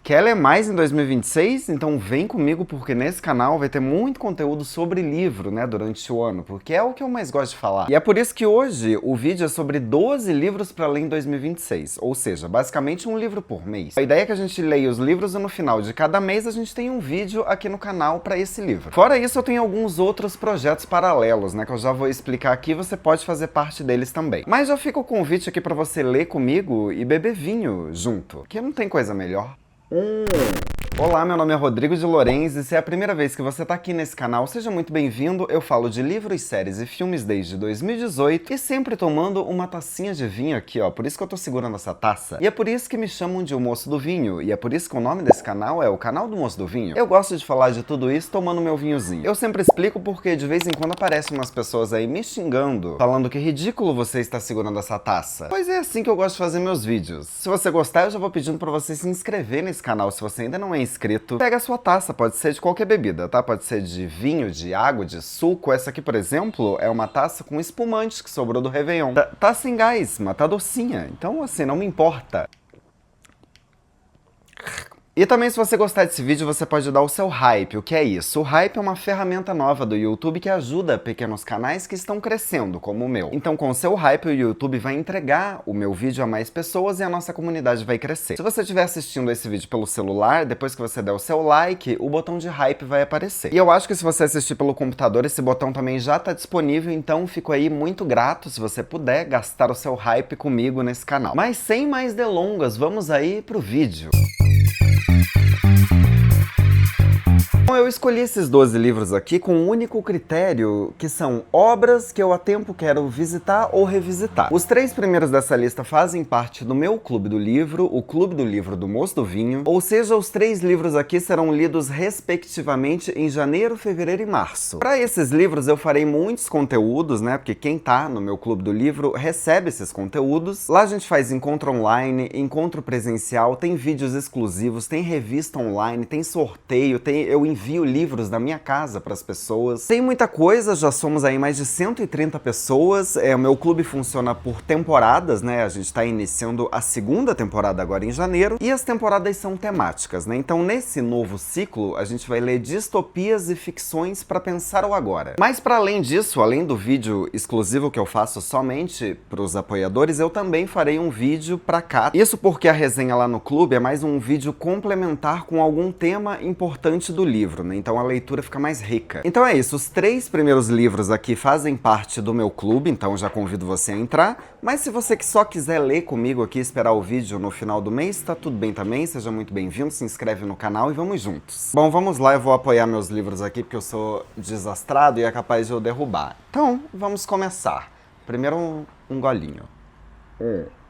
Quer ler mais em 2026? Então vem comigo, porque nesse canal vai ter muito conteúdo sobre livro, né, durante o ano, porque é o que eu mais gosto de falar. E é por isso que hoje o vídeo é sobre 12 livros para ler em 2026, ou seja, basicamente um livro por mês. A ideia é que a gente leia os livros e no final de cada mês a gente tem um vídeo aqui no canal para esse livro. Fora isso, eu tenho alguns outros projetos paralelos, né, que eu já vou explicar aqui, você pode fazer parte deles também. Mas já fica o convite aqui para você ler comigo e beber vinho junto, porque não tem coisa melhor. Olá, meu nome é Rodrigo de Lorenz e se é a primeira vez que você tá aqui nesse canal, seja muito bem-vindo. Eu falo de livros, séries e filmes desde 2018 e sempre tomando uma tacinha de vinho aqui, ó, por isso que eu tô segurando essa taça. E é por isso que me chamam de O Moço do Vinho, e é por isso que o nome desse canal é o Canal do Moço do Vinho. Eu gosto de falar de tudo isso tomando meu vinhozinho. Eu sempre explico porque de vez em quando aparecem umas pessoas aí me xingando, falando que ridículo você está segurando essa taça. Pois é assim que eu gosto de fazer meus vídeos. Se você gostar, eu já vou pedindo pra você se inscrever nesse canal se você ainda não é inscrito. Pega a sua taça, pode ser de qualquer bebida, tá? Pode ser de vinho, de água, de suco. Essa aqui, por exemplo, é uma taça com espumante que sobrou do Réveillon. Tá sem gás, mas tá docinha. Então, assim, não me importa. E também, se você gostar desse vídeo, você pode dar o seu hype. O que é isso? O hype é uma ferramenta nova do YouTube que ajuda pequenos canais que estão crescendo, como o meu. Então, com o seu hype, o YouTube vai entregar o meu vídeo a mais pessoas e a nossa comunidade vai crescer. Se você estiver assistindo esse vídeo pelo celular, depois que você der o seu like, o botão de hype vai aparecer. E eu acho que se você assistir pelo computador, esse botão também já está disponível, então fico aí muito grato se você puder gastar o seu hype comigo nesse canal. Mas sem mais delongas, vamos aí pro vídeo. Então, eu escolhi esses 12 livros aqui com um único critério, que são obras que eu há tempo quero visitar ou revisitar. Os 3 primeiros dessa lista fazem parte do meu Clube do Livro, o Clube do Livro do Moço do Vinho, ou seja, os 3 livros aqui serão lidos respectivamente em janeiro, fevereiro e março. Para esses livros eu farei muitos conteúdos, né, porque quem tá no meu Clube do Livro recebe esses conteúdos. Lá a gente faz encontro online, encontro presencial, tem vídeos exclusivos, tem revista online, tem sorteio, eu envio livros da minha casa para as pessoas. Tem muita coisa, já somos aí mais de 130 pessoas. O meu clube funciona por temporadas, né? A gente está iniciando a 2ª temporada agora em janeiro. E as temporadas são temáticas, né? Então, nesse novo ciclo, a gente vai ler distopias e ficções para pensar o agora. Mas, para além disso, além do vídeo exclusivo que eu faço somente para os apoiadores, eu também farei um vídeo para cá. Isso porque a resenha lá no clube é mais um vídeo complementar com algum tema importante do livro, né? Então a leitura fica mais rica. Então é isso, os 3 primeiros livros aqui fazem parte do meu clube, então já convido você a entrar, mas se você que só quiser ler comigo aqui e esperar o vídeo no final do mês, tá tudo bem também, seja muito bem-vindo, se inscreve no canal e vamos juntos. Bom, vamos lá, eu vou apoiar meus livros aqui porque eu sou desastrado e é capaz de eu derrubar. Então, vamos começar. Primeiro um golinho.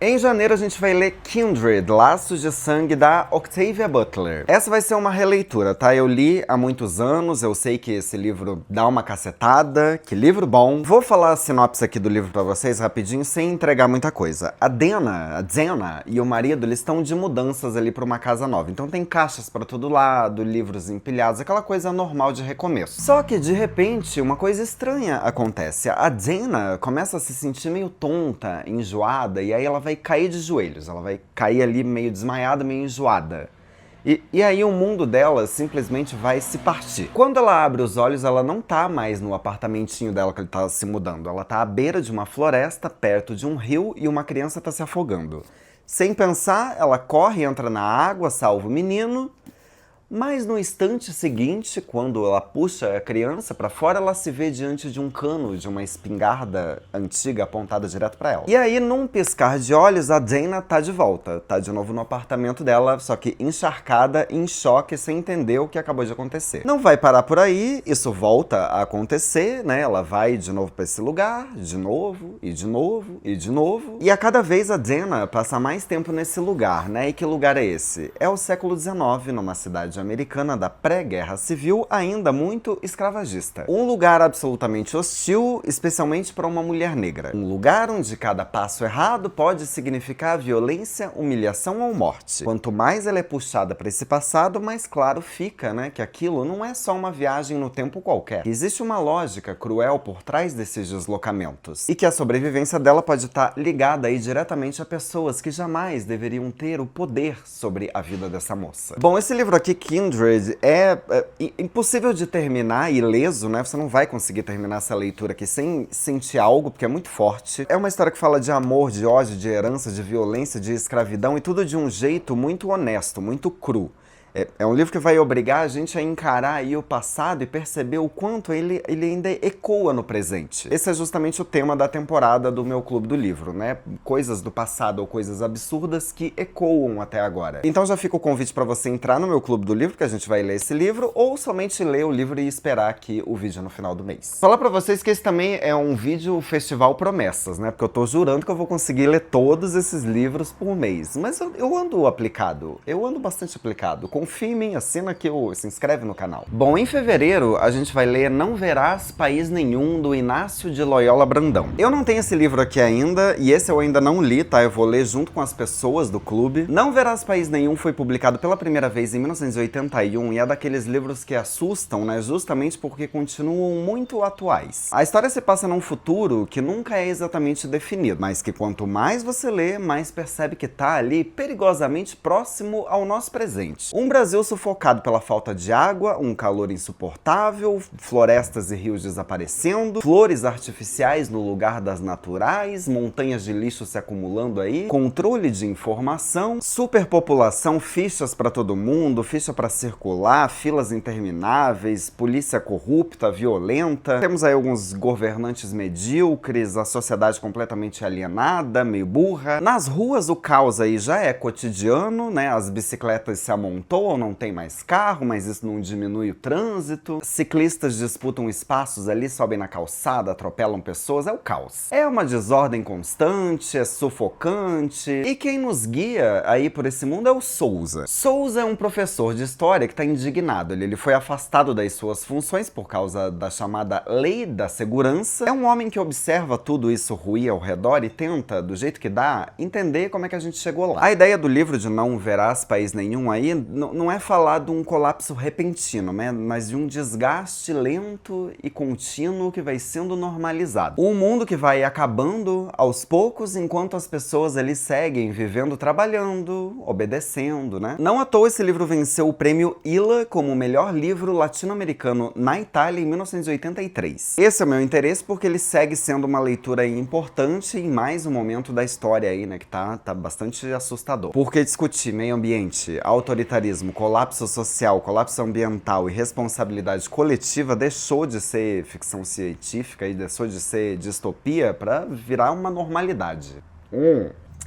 Em janeiro a gente vai ler Kindred, Laços de Sangue, da Octavia Butler. Essa vai ser uma releitura, tá? Eu li há muitos anos, eu sei que esse livro dá uma cacetada, que livro bom. Vou falar a sinopse aqui do livro pra vocês rapidinho, sem entregar muita coisa. A Dana e o marido, eles estão de mudanças ali pra uma casa nova. Então tem caixas pra todo lado, livros empilhados, aquela coisa normal de recomeço. Só que, de repente, uma coisa estranha acontece. A Dana começa a se sentir meio tonta, enjoada, e aí ela vai cair de joelhos, ela vai cair ali meio desmaiada, meio enjoada. E aí o mundo dela simplesmente vai se partir. Quando ela abre os olhos, ela não tá mais no apartamentinho dela que ele tá se mudando. Ela tá à beira de uma floresta, perto de um rio, e uma criança tá se afogando. Sem pensar, ela corre, entra na água, salva o menino. Mas no instante seguinte, quando ela puxa a criança pra fora, ela se vê diante de um cano de uma espingarda antiga apontada direto pra ela. E aí, num piscar de olhos, a Dana tá de volta. Tá de novo no apartamento dela, só que encharcada, em choque, sem entender o que acabou de acontecer. Não vai parar por aí, isso volta a acontecer, né? Ela vai de novo pra esse lugar, de novo, e de novo, e de novo. E a cada vez a Dana passa mais tempo nesse lugar, né? E que lugar é esse? É o século XIX, numa cidade americana da pré-guerra civil, ainda muito escravagista. Um lugar absolutamente hostil, especialmente para uma mulher negra. Um lugar onde cada passo errado pode significar violência, humilhação ou morte. Quanto mais ela é puxada para esse passado, mais claro fica, né, que aquilo não é só uma viagem no tempo qualquer. Existe uma lógica cruel por trás desses deslocamentos. E que a sobrevivência dela pode estar ligada aí diretamente a pessoas que jamais deveriam ter o poder sobre a vida dessa moça. Bom, esse livro aqui, Kindred, é impossível de terminar ileso, né? Você não vai conseguir terminar essa leitura aqui sem sentir algo, porque é muito forte. É uma história que fala de amor, de ódio, de herança, de violência, de escravidão, e tudo de um jeito muito honesto, muito cru. É um livro que vai obrigar a gente a encarar aí o passado e perceber o quanto ele ainda ecoa no presente. Esse é justamente o tema da temporada do meu Clube do Livro, né? Coisas do passado ou coisas absurdas que ecoam até agora. Então já fica o convite para você entrar no meu Clube do Livro, que a gente vai ler esse livro, ou somente ler o livro e esperar aqui o vídeo no final do mês. Falar pra vocês que esse também é um vídeo festival promessas, né? Porque eu tô jurando que eu vou conseguir ler todos esses livros por mês. Mas eu ando aplicado, eu ando bastante aplicado. Confia em mim, assina aqui, se inscreve no canal. Bom, em fevereiro a gente vai ler Não Verás País Nenhum, do Inácio de Loyola Brandão. Eu não tenho esse livro aqui ainda, e esse eu ainda não li, tá? Eu vou ler junto com as pessoas do clube. Não Verás País Nenhum foi publicado pela primeira vez em 1981 e é daqueles livros que assustam, né? Justamente porque continuam muito atuais. A história se passa num futuro que nunca é exatamente definido, mas que quanto mais você lê, mais percebe que tá ali perigosamente próximo ao nosso presente. Um Brasil sufocado pela falta de água, um calor insuportável, florestas e rios desaparecendo, flores artificiais no lugar das naturais, montanhas de lixo se acumulando aí, controle de informação, superpopulação, fichas para todo mundo, ficha para circular, filas intermináveis, polícia corrupta, violenta. Temos aí alguns governantes medíocres, a sociedade completamente alienada, meio burra. Nas ruas o caos aí já é cotidiano, né? As bicicletas se amontoam, não tem mais carro, mas isso não diminui o trânsito. Ciclistas disputam espaços ali, sobem na calçada, atropelam pessoas, é o caos. É uma desordem constante, é sufocante. E quem nos guia aí por esse mundo é o Souza. Souza é um professor de história que está indignado. Ele foi afastado das suas funções por causa da chamada Lei da Segurança. É um homem que observa tudo isso ruir ao redor e tenta, do jeito que dá, entender como é que a gente chegou lá. A ideia do livro de Não Verás País Nenhum aí não é falar de um colapso repentino, né? Mas de um desgaste lento e contínuo que vai sendo normalizado. Um mundo que vai acabando aos poucos enquanto as pessoas ali seguem vivendo, trabalhando, obedecendo, né? Não à toa esse livro venceu o prêmio ILA como o melhor livro latino-americano na Itália em 1983. Esse é o meu interesse porque ele segue sendo uma leitura importante em mais um momento da história aí, né? Que tá bastante assustador. Porque discutir meio ambiente, autoritarismo, colapso social, colapso ambiental e responsabilidade coletiva deixou de ser ficção científica e deixou de ser distopia para virar uma normalidade.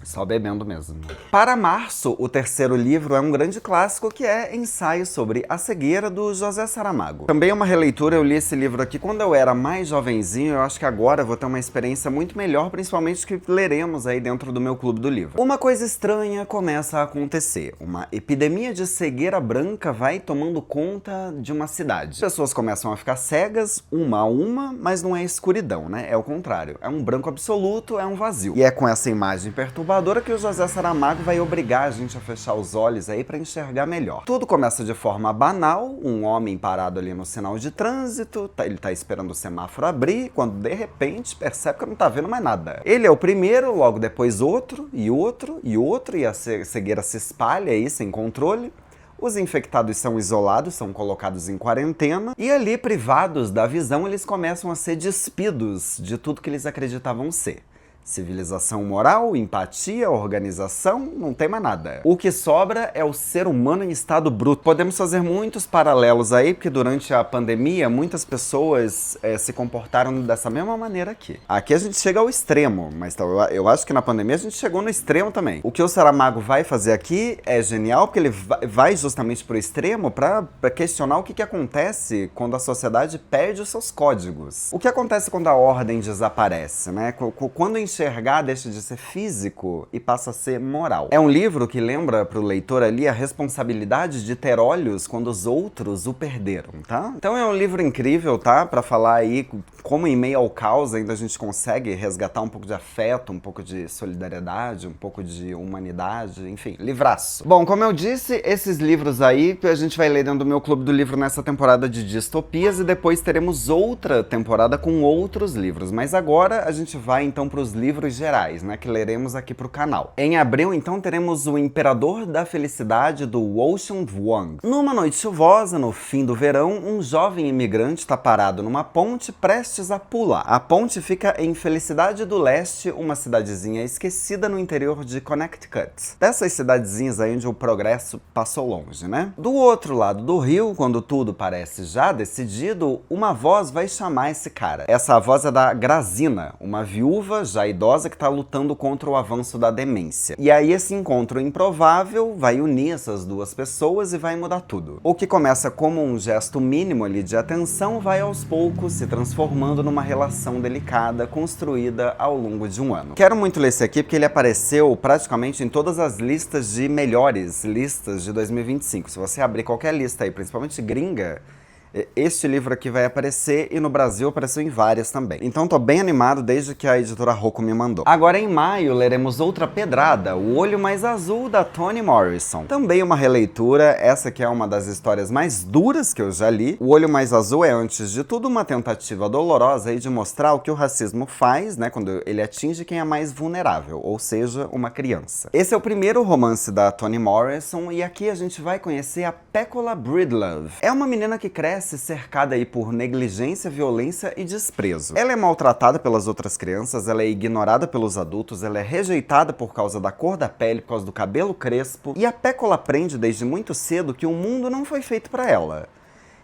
Só bebendo mesmo. Para março, o terceiro livro é um grande clássico que é Ensaio sobre a Cegueira, do José Saramago. Também é uma releitura, eu li esse livro aqui quando eu era mais jovenzinho, eu acho que agora eu vou ter uma experiência muito melhor, principalmente que leremos aí dentro do meu Clube do Livro. Uma coisa estranha começa a acontecer. Uma epidemia de cegueira branca vai tomando conta de uma cidade. As pessoas começam a ficar cegas, uma a uma, mas não é escuridão, né? É o contrário. É um branco absoluto, é um vazio. E é com essa imagem perturbadora que o José Saramago vai obrigar a gente a fechar os olhos aí para enxergar melhor. Tudo começa de forma banal, um homem parado ali no sinal de trânsito, ele tá esperando o semáforo abrir, quando de repente percebe que não tá vendo mais nada. Ele é o primeiro, logo depois outro, e outro, e outro, e a cegueira se espalha aí sem controle. Os infectados são isolados, são colocados em quarentena, e ali, privados da visão, eles começam a ser despidos de tudo que eles acreditavam ser. Civilização moral, empatia, organização, não tem mais nada. O que sobra é o ser humano em estado bruto. Podemos fazer muitos paralelos aí, porque durante a pandemia muitas pessoas se comportaram dessa mesma maneira aqui. Aqui a gente chega ao extremo, mas então, eu acho que na pandemia a gente chegou no extremo também. O que o Saramago vai fazer aqui é genial, porque ele vai justamente pro extremo para questionar o que acontece quando a sociedade perde os seus códigos. O que acontece quando a ordem desaparece, né? Quando enxergar deixa de ser físico e passa a ser moral. É um livro que lembra pro leitor ali a responsabilidade de ter olhos quando os outros o perderam, tá? Então é um livro incrível, tá? Pra falar aí como em meio ao caos ainda a gente consegue resgatar um pouco de afeto, um pouco de solidariedade, um pouco de humanidade, enfim, livraço. Bom, como eu disse, esses livros aí a gente vai ler dentro do meu clube do livro nessa temporada de distopias e depois teremos outra temporada com outros livros, mas agora a gente vai então para os livros gerais, né, que leremos aqui pro canal. Em abril, então, teremos O Imperador da Felicidade, do Ocean Vuong. Numa noite chuvosa, no fim do verão, um jovem imigrante está parado numa ponte prestes a pular. A ponte fica em Felicidade do Leste, uma cidadezinha esquecida no interior de Connecticut. Dessas cidadezinhas aí onde o progresso passou longe, né? Do outro lado do rio, quando tudo parece já decidido, uma voz vai chamar esse cara. Essa voz é da Grazina, uma viúva já idosa que tá lutando contra o avanço da demência. E aí esse encontro improvável vai unir essas duas pessoas e vai mudar tudo. O que começa como um gesto mínimo ali de atenção vai aos poucos se transformando numa relação delicada construída ao longo de um ano. Quero muito ler esse aqui porque ele apareceu praticamente em todas as listas de melhores listas de 2025. Se você abrir qualquer lista aí, principalmente gringa, este livro aqui vai aparecer e no Brasil apareceu em várias também. Então tô bem animado desde que a editora Rocco me mandou. Agora em maio leremos outra pedrada, O Olho Mais Azul, da Toni Morrison. Também uma releitura, essa que é uma das histórias mais duras que eu já li. O Olho Mais Azul é, antes de tudo, uma tentativa dolorosa aí de mostrar o que o racismo faz, né, quando ele atinge quem é mais vulnerável, ou seja, uma criança. Esse é o primeiro romance da Toni Morrison e aqui a gente vai conhecer a Pecola Breedlove. É uma menina que cresce cercada aí por negligência, violência e desprezo. Ela é maltratada pelas outras crianças, ela é ignorada pelos adultos, ela é rejeitada por causa da cor da pele, por causa do cabelo crespo, e a Pecola aprende desde muito cedo que o mundo não foi feito para ela.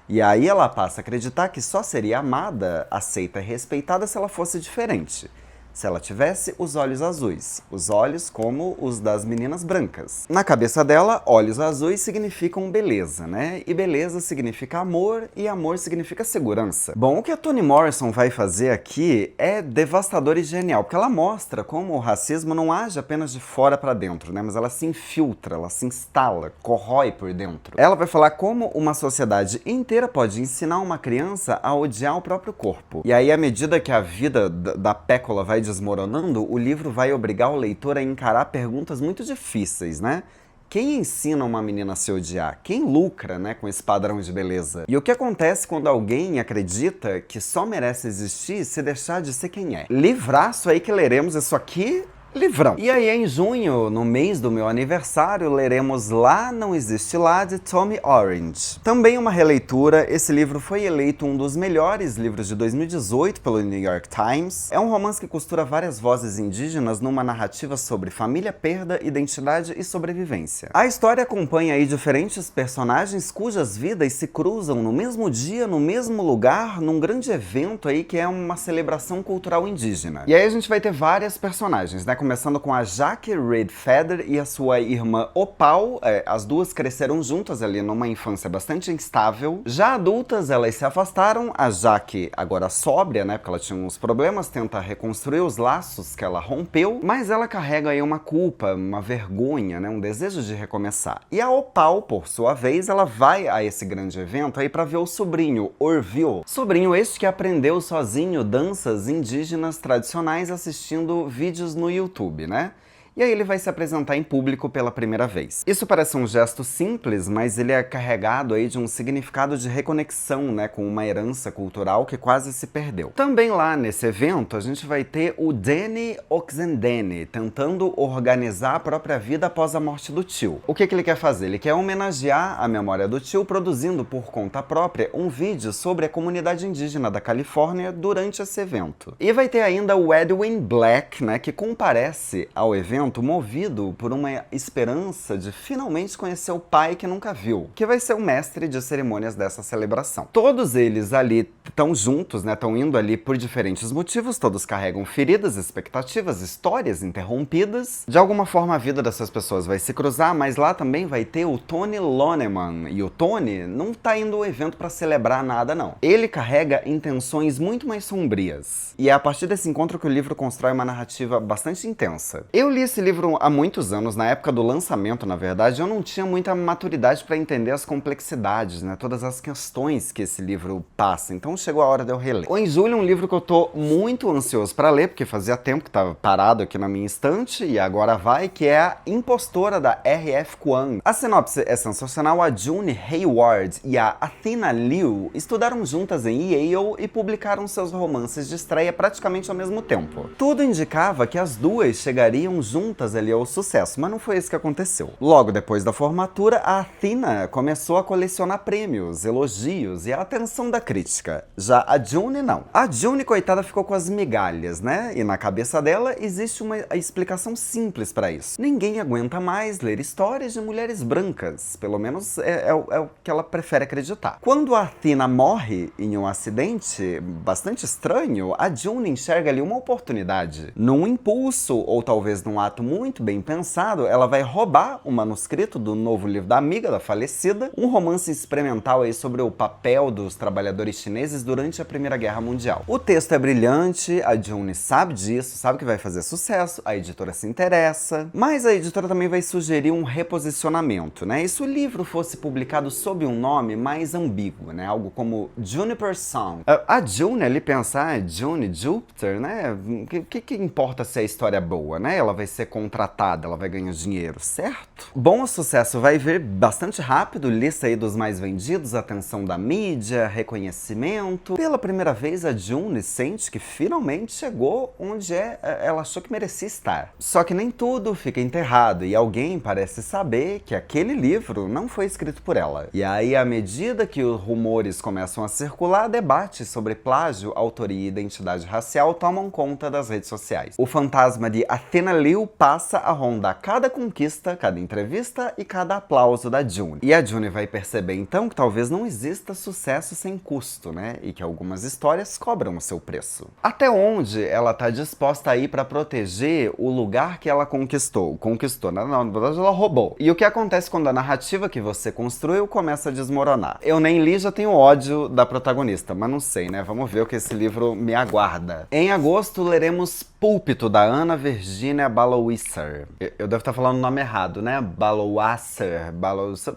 E aí ela passa a acreditar que só seria amada, aceita e respeitada se ela fosse diferente. Se ela tivesse os olhos azuis, os olhos como os das meninas brancas. Na cabeça dela, olhos azuis significam beleza, né? E beleza significa amor, e amor significa segurança. Bom, o que a Toni Morrison vai fazer aqui é devastador e genial, porque ela mostra como o racismo não age apenas de fora para dentro, né? Mas ela se infiltra, ela se instala, corrói por dentro. Ela vai falar como uma sociedade inteira pode ensinar uma criança a odiar o próprio corpo. E aí, à medida que a vida da Pecola vai desmoronando, o livro vai obrigar o leitor a encarar perguntas muito difíceis, né? Quem ensina uma menina a se odiar? Quem lucra, né, com esse padrão de beleza? E o que acontece quando alguém acredita que só merece existir se deixar de ser quem é? Livraço aí que leremos isso aqui. Livrão. E aí em junho, no mês do meu aniversário, leremos Lá Não Existe Lá, de Tommy Orange. Também uma releitura, esse livro foi eleito um dos melhores livros de 2018 pelo New York Times. É um romance que costura várias vozes indígenas numa narrativa sobre família, perda, identidade e sobrevivência. A história acompanha aí diferentes personagens cujas vidas se cruzam no mesmo dia, no mesmo lugar, num grande evento aí que é uma celebração cultural indígena. E aí a gente vai ter várias personagens, né? Começando com a Jaque Reed Feather e a sua irmã Opal. As duas cresceram juntas ali numa infância bastante instável. Já adultas, elas se afastaram. A Jaque, agora sóbria, né, porque ela tinha uns problemas, tenta reconstruir os laços que ela rompeu, mas ela carrega aí uma culpa, uma vergonha, né, um desejo de recomeçar. E a Opal, por sua vez, ela vai a esse grande evento aí pra ver o sobrinho, Orville. Sobrinho este que aprendeu sozinho danças indígenas tradicionais assistindo vídeos no YouTube, né? E aí ele vai se apresentar em público pela primeira vez. Isso parece um gesto simples, mas ele é carregado aí de um significado de reconexão, né, com uma herança cultural que quase se perdeu. Também lá nesse evento, a gente vai ter o Danny Oxendene tentando organizar a própria vida após a morte do tio. O que ele quer fazer? Ele quer homenagear a memória do tio produzindo por conta própria um vídeo sobre a comunidade indígena da Califórnia durante esse evento. E vai ter ainda o Edwin Black, né, que comparece ao evento evento movido por uma esperança de finalmente conhecer o pai que nunca viu, que vai ser o mestre de cerimônias dessa celebração. Todos eles ali estão juntos, né? Estão indo ali por diferentes motivos, todos carregam feridas, expectativas, histórias interrompidas. De alguma forma a vida dessas pessoas vai se cruzar, mas lá também vai ter o Tony Loneman. E o Tony não tá indo ao evento para celebrar nada, não. Ele carrega intenções muito mais sombrias. E é a partir desse encontro que o livro constrói uma narrativa bastante intensa. Eu li esse livro há muitos anos, na época do lançamento, na verdade, eu não tinha muita maturidade para entender as complexidades, né? Todas as questões que esse livro passa. Então chegou a hora de eu reler. O Em Julho é um livro que eu tô muito ansioso para ler, porque fazia tempo que tava parado aqui na minha estante, e agora vai, que é A Impostora, da R.F. Kuang. A sinopse é sensacional. A June Hayward e a Athena Liu estudaram juntas em Yale e publicaram seus romances de estreia praticamente ao mesmo tempo. Tudo indicava que as duas chegariam juntas ali ao sucesso, mas não foi isso que aconteceu. Logo depois da formatura, a Athena começou a colecionar prêmios, elogios e a atenção da crítica. Já a June não. A June, coitada, ficou com as migalhas, né? E na cabeça dela existe uma explicação simples para isso. Ninguém aguenta mais ler histórias de mulheres brancas. Pelo menos é o que ela prefere acreditar. Quando a Athena morre em um acidente bastante estranho, a June enxerga ali uma oportunidade. Num impulso, ou talvez num ato muito bem pensado, ela vai roubar o manuscrito do novo livro da amiga, da falecida, um romance experimental aí sobre o papel dos trabalhadores chineses durante a Primeira Guerra Mundial. O texto é brilhante, a June sabe disso, sabe que vai fazer sucesso, a editora se interessa, mas a editora também vai sugerir um reposicionamento, né? E se o livro fosse publicado sob um nome mais ambíguo, né? Algo como Juniper Song. A June ali pensar, June, Jupiter, né? O que importa se a história é boa, né? Ela vai ser contratada, ela vai ganhar dinheiro, certo? Bom, o sucesso vai vir bastante rápido, lista aí dos mais vendidos, atenção da mídia, reconhecimento. Pela primeira vez, a June sente que finalmente chegou onde ela achou que merecia estar. Só que nem tudo fica enterrado, e alguém parece saber que aquele livro não foi escrito por ela. E aí, à medida que os rumores começam a circular, debates sobre plágio, autoria e identidade racial tomam conta das redes sociais. O fantasma de Athena Liu passa a rondar cada conquista, cada entrevista e cada aplauso da June. E a June vai perceber então que talvez não exista sucesso sem custo, né? E que algumas histórias cobram o seu preço. Até onde ela tá disposta a ir para proteger o lugar que ela conquistou? Conquistou, né? Na verdade ela roubou. E o que acontece quando a narrativa que você construiu começa a desmoronar? Eu nem li, já tenho ódio da protagonista, mas não sei, né? Vamos ver o que esse livro me aguarda. Em agosto leremos Púlpito, da Ana Virginia Balowisser. Eu devo estar falando o nome errado, né? Balowisser,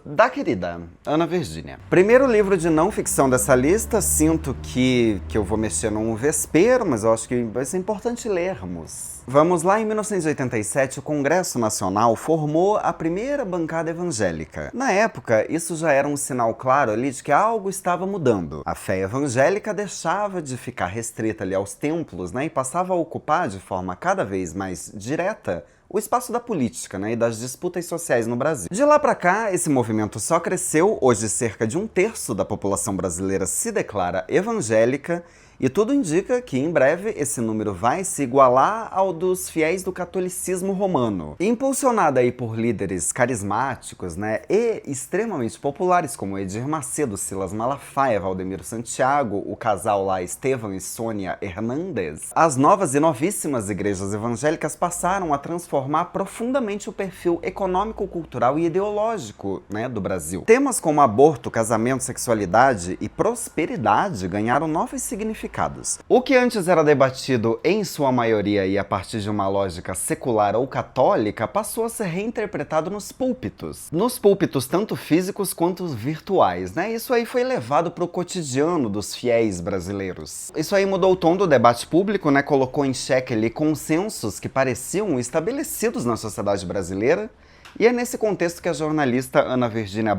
da querida Ana Virginia. Primeiro livro de não ficção dessa lista, sinto que eu vou mexer num vespeiro, mas eu acho que vai ser importante lermos. Vamos lá, em 1987, o Congresso Nacional formou a primeira bancada evangélica. Na época, isso já era um sinal claro ali de que algo estava mudando. A fé evangélica deixava de ficar restrita ali aos templos, né, e passava a ocupar de forma cada vez mais direta o espaço da política, né, e das disputas sociais no Brasil. De lá pra cá, esse movimento só cresceu. Hoje, cerca de 1/3 da população brasileira se declara evangélica, e tudo indica que, em breve, esse número vai se igualar ao dos fiéis do catolicismo romano. Impulsionada aí por líderes carismáticos, né, e extremamente populares, como Edir Macedo, Silas Malafaia, Valdemiro Santiago, o casal lá Estevão e Sônia Hernandes, as novas e novíssimas igrejas evangélicas passaram a transformar profundamente o perfil econômico, cultural e ideológico, né, do Brasil. Temas como aborto, casamento, sexualidade e prosperidade ganharam novos significados. O que antes era debatido em sua maioria e a partir de uma lógica secular ou católica passou a ser reinterpretado nos púlpitos. Nos púlpitos tanto físicos quanto virtuais, né? Isso aí foi levado para o cotidiano dos fiéis brasileiros. Isso aí mudou o tom do debate público, né? Colocou em xeque ali consensos que pareciam estabelecidos na sociedade brasileira, E é nesse contexto que a jornalista Ana Virgínia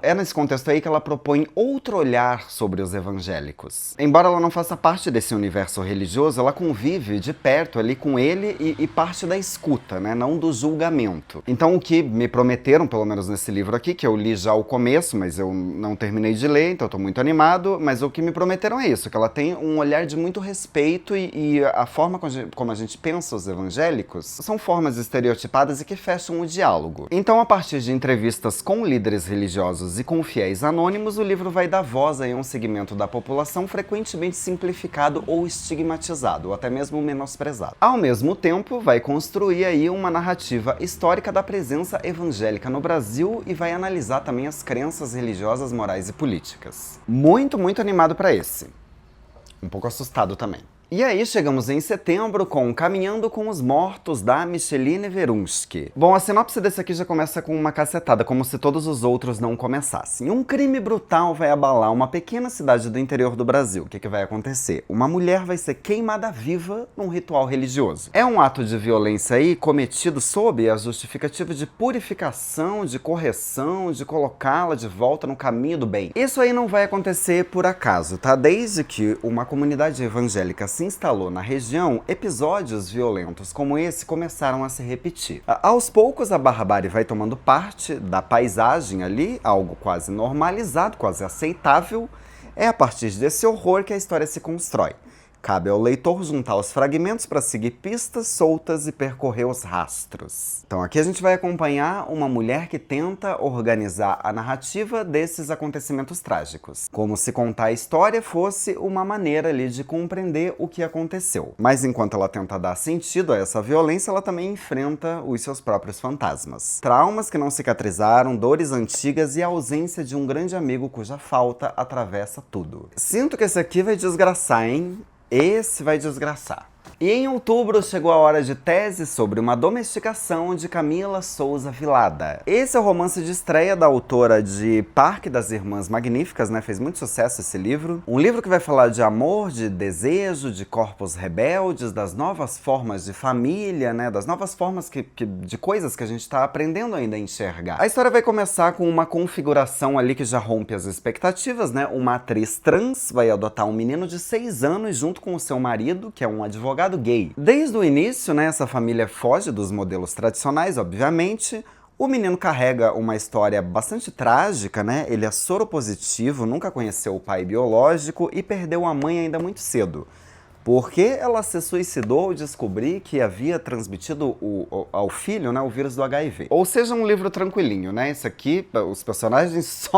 é nesse contexto aí que ela propõe outro olhar sobre os evangélicos. Embora ela não faça parte desse universo religioso, ela convive de perto ali com ele e parte da escuta, né? Não do julgamento. Então o que me prometeram, pelo menos nesse livro aqui, que eu li já o começo, mas eu não terminei de ler, então eu tô muito animado, mas o que me prometeram é isso, que ela tem um olhar de muito respeito e a forma como a gente pensa os evangélicos são formas estereotipadas e que fecham o diálogo. Então, a partir de entrevistas com líderes religiosos e com fiéis anônimos, o livro vai dar voz a um segmento da população frequentemente simplificado ou estigmatizado, ou até mesmo menosprezado. Ao mesmo tempo, vai construir aí uma narrativa histórica da presença evangélica no Brasil e vai analisar também as crenças religiosas, morais e políticas. Muito, muito animado para esse. Um pouco assustado também. E aí chegamos em setembro com Caminhando com os Mortos, da Micheline Verunski. Bom, a sinopse desse aqui já começa com uma cacetada, como se todos os outros não começassem. Um crime brutal vai abalar uma pequena cidade do interior do Brasil. O que vai acontecer? Uma mulher vai ser queimada viva num ritual religioso. É um ato de violência aí cometido sob a justificativa de purificação, de correção, de colocá-la de volta no caminho do bem. Isso aí não vai acontecer por acaso, tá? Desde que uma comunidade evangélica se instalou na região, episódios violentos como esse começaram a se repetir. Aos poucos, a barbárie vai tomando parte da paisagem ali, algo quase normalizado, quase aceitável. É a partir desse horror que a história se constrói. Cabe ao leitor juntar os fragmentos para seguir pistas soltas e percorrer os rastros. Então aqui a gente vai acompanhar uma mulher que tenta organizar a narrativa desses acontecimentos trágicos. Como se contar a história fosse uma maneira ali de compreender o que aconteceu. Mas enquanto ela tenta dar sentido a essa violência, ela também enfrenta os seus próprios fantasmas. Traumas que não cicatrizaram, dores antigas e a ausência de um grande amigo cuja falta atravessa tudo. Sinto que esse aqui vai desgraçar, hein? Esse vai desgraçar. E em outubro chegou a hora de Tese sobre uma Domesticação, de Camila Souza Vilada. Esse é o romance de estreia da autora de Parque das Irmãs Magníficas, né? Fez muito sucesso esse livro. Um livro que vai falar de amor, de desejo, de corpos rebeldes, das novas formas de família, né? Das novas formas de coisas que a gente tá aprendendo ainda a enxergar. A história vai começar com uma configuração ali que já rompe as expectativas, né? Uma atriz trans vai adotar um menino de 6 anos junto com o seu marido, que é um advogado gay. Desde o início, né, essa família foge dos modelos tradicionais, obviamente. O menino carrega uma história bastante trágica, né? Ele é soropositivo, nunca conheceu o pai biológico e perdeu a mãe ainda muito cedo. Porque ela se suicidou ao descobrir que havia transmitido ao filho, né, o vírus do HIV. Ou seja, um livro tranquilinho, né? Esse aqui, os personagens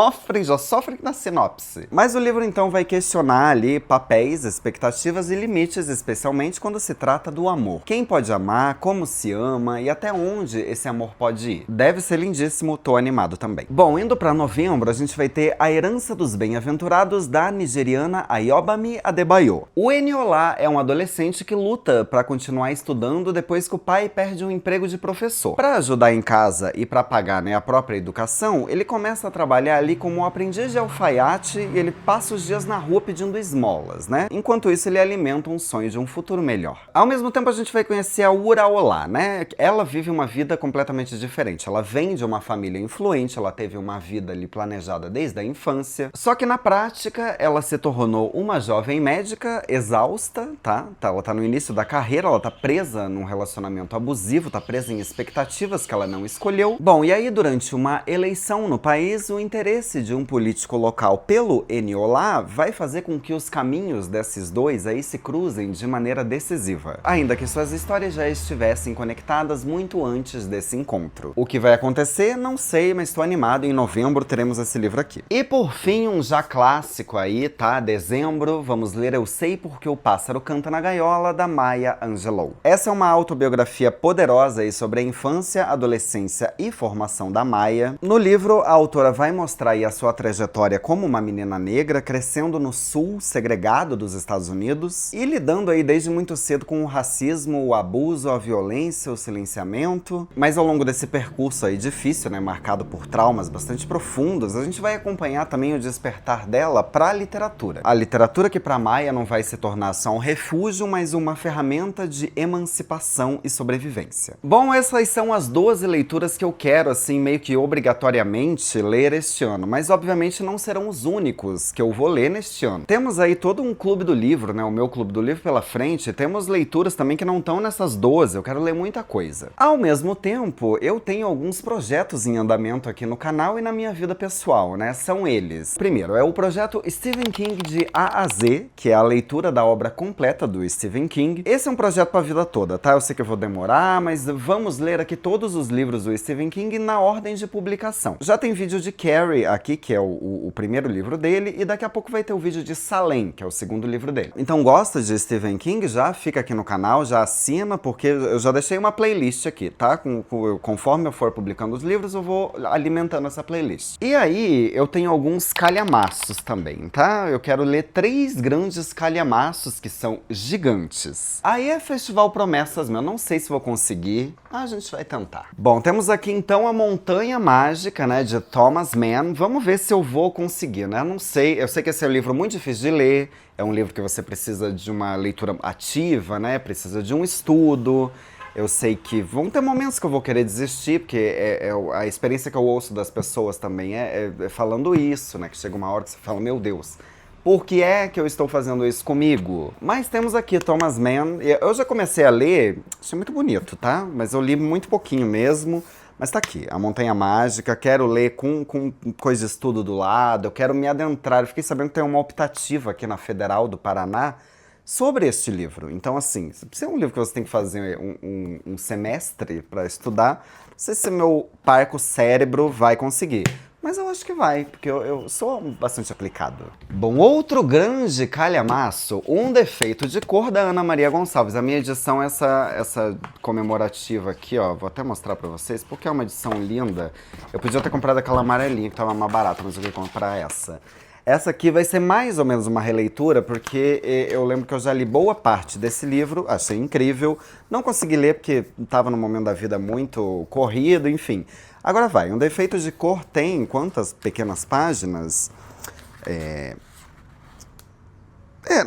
já sofrem na sinopse. Mas o livro então vai questionar ali papéis, expectativas e limites, especialmente quando se trata do amor. Quem pode amar, como se ama e até onde esse amor pode ir. Deve ser lindíssimo, tô animado também. Bom, indo pra novembro, a gente vai ter A Herança dos Bem-Aventurados, da nigeriana Ayobami Adebayo. O Eniola é um adolescente que luta para continuar estudando depois que o pai perde um emprego de professor. Para ajudar em casa e para pagar, né, a própria educação, ele começa a trabalhar ali como um aprendiz de alfaiate e ele passa os dias na rua pedindo esmolas, né? Enquanto isso, ele alimenta um sonho de um futuro melhor. Ao mesmo tempo, a gente vai conhecer a Uraolá, né? Ela vive uma vida completamente diferente. Ela vem de uma família influente, ela teve uma vida ali planejada desde a infância. Só que na prática, ela se tornou uma jovem médica exausta, tá? Ela tá no início da carreira, ela tá presa num relacionamento abusivo, tá presa em expectativas que ela não escolheu. Bom, e aí durante uma eleição no país, o interesse de um político local pelo Eniola vai fazer com que os caminhos desses dois aí se cruzem de maneira decisiva. Ainda que suas histórias já estivessem conectadas muito antes desse encontro. O que vai acontecer, não sei, mas tô animado. Em novembro teremos esse livro aqui. E por fim, um já clássico aí, tá? Dezembro, vamos ler Eu Sei Porque o Pássaro Canta na Gaiola, da Maya Angelou. Essa é uma autobiografia poderosa aí sobre a infância, adolescência e formação da Maya. No livro, a autora vai mostrar aí a sua trajetória como uma menina negra, crescendo no sul, segregado dos Estados Unidos, e lidando aí desde muito cedo com o racismo, o abuso, a violência, o silenciamento. Mas ao longo desse percurso aí difícil, né, marcado por traumas bastante profundos, a gente vai acompanhar também o despertar dela para a literatura. A literatura que para Maya não vai se tornar só um refúgio, mas uma ferramenta de emancipação e sobrevivência. Bom, essas são as 12 leituras que eu quero, assim, meio que obrigatoriamente ler este ano, mas obviamente não serão os únicos que eu vou ler neste ano. Temos aí todo um clube do livro, né, o meu clube do livro pela frente, temos leituras também que não estão nessas 12, eu quero ler muita coisa. Ao mesmo tempo, eu tenho alguns projetos em andamento aqui no canal e na minha vida pessoal, né, são eles. Primeiro, é o projeto Stephen King de A a Z, que é a leitura da obra completa do Stephen King. Esse é um projeto pra vida toda, tá? Eu sei que eu vou demorar, mas vamos ler aqui todos os livros do Stephen King na ordem de publicação. Já tem vídeo de Carrie aqui, que é o primeiro livro dele, e daqui a pouco vai ter o vídeo de Salem, que é o segundo livro dele. Então gosta de Stephen King? Já fica aqui no canal, já assina, porque eu já deixei uma playlist aqui, tá? Conforme eu for publicando os livros, eu vou alimentando essa playlist. E aí, eu tenho alguns calhamaços também, tá? Eu quero ler 3 grandes calhamaços que são gigantes. Aí é Festival Promessas, meu. Não sei se vou conseguir. A gente vai tentar. Bom, temos aqui então a Montanha Mágica, né, de Thomas Mann. Vamos ver se eu vou conseguir, né? Não sei. Eu sei que esse é um livro muito difícil de ler. É um livro que você precisa de uma leitura ativa, né? Precisa de um estudo. Eu sei que vão ter momentos que eu vou querer desistir, porque a experiência que eu ouço das pessoas também é falando isso, né? Que chega uma hora que você fala, meu Deus, por que é que eu estou fazendo isso comigo? Mas temos aqui Thomas Mann. Eu já comecei a ler, achei muito bonito, tá? Mas eu li muito pouquinho mesmo. Mas tá aqui, A Montanha Mágica, quero ler com coisa de estudo do lado, eu quero me adentrar. Eu fiquei sabendo que tem uma optativa aqui na Federal do Paraná sobre este livro. Então, assim, se é um livro que você tem que fazer um semestre para estudar, não sei se meu parco cérebro vai conseguir. Mas eu acho que vai, porque eu sou bastante aplicado. Bom, outro grande calhamaço, Um Defeito de Cor, da Ana Maria Gonçalves. A minha edição é essa comemorativa aqui, ó. Vou até mostrar pra vocês, porque é uma edição linda. Eu podia ter comprado aquela amarelinha que tava mais barata, mas eu queria comprar essa. Essa aqui vai ser mais ou menos uma releitura, porque eu lembro que eu já li boa parte desse livro, achei incrível. Não consegui ler porque estava num momento da vida muito corrido, enfim. Agora vai, Um Defeito de Cor tem quantas pequenas páginas?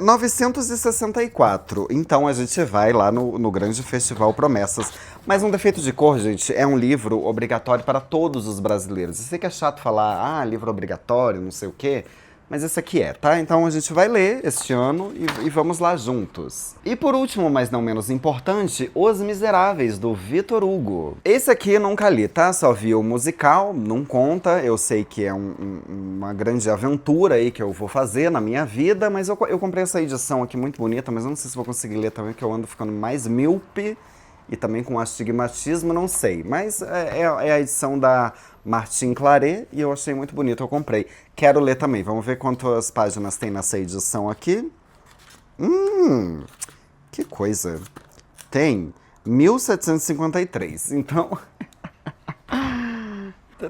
964. Então a gente vai lá no grande Festival Promessas. Mas Um Defeito de Cor, gente, é um livro obrigatório para todos os brasileiros. Eu sei que é chato falar, livro obrigatório, não sei o quê. Mas esse aqui é, tá? Então a gente vai ler este ano e vamos lá juntos. E por último, mas não menos importante, Os Miseráveis, do Victor Hugo. Esse aqui eu nunca li, tá? Só vi o musical, não conta. Eu sei que é uma grande aventura aí que eu vou fazer na minha vida, mas eu comprei essa edição aqui muito bonita, mas eu não sei se vou conseguir ler também, porque eu ando ficando mais míope e também com astigmatismo, não sei. Mas é a edição da Martin Claret e eu achei muito bonito, eu comprei. Quero ler também, vamos ver quantas páginas tem nessa edição aqui. Que coisa. Tem 1753, então...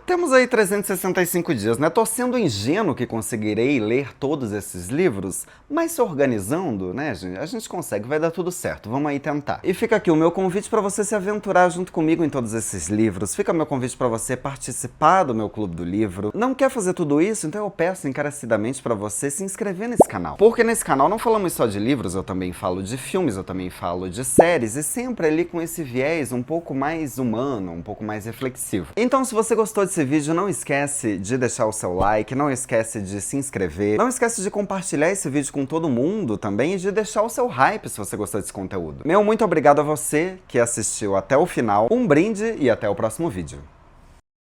Temos aí 365 dias, né? Tô sendo ingênuo que conseguirei ler todos esses livros, mas se organizando, né, gente? A gente consegue, vai dar tudo certo. Vamos aí tentar. E fica aqui o meu convite para você se aventurar junto comigo em todos esses livros. Fica o meu convite para você participar do meu clube do livro. Não quer fazer tudo isso? Então eu peço encarecidamente para você se inscrever nesse canal. Porque nesse canal não falamos só de livros, eu também falo de filmes, eu também falo de séries, e sempre ali com esse viés um pouco mais humano, um pouco mais reflexivo. Então se você gostou desse vídeo, não esquece de deixar o seu like, não esquece de se inscrever, não esquece de compartilhar esse vídeo com todo mundo também e de deixar o seu hype se você gostou desse conteúdo. Meu muito obrigado a você que assistiu até o final, um brinde e até o próximo vídeo.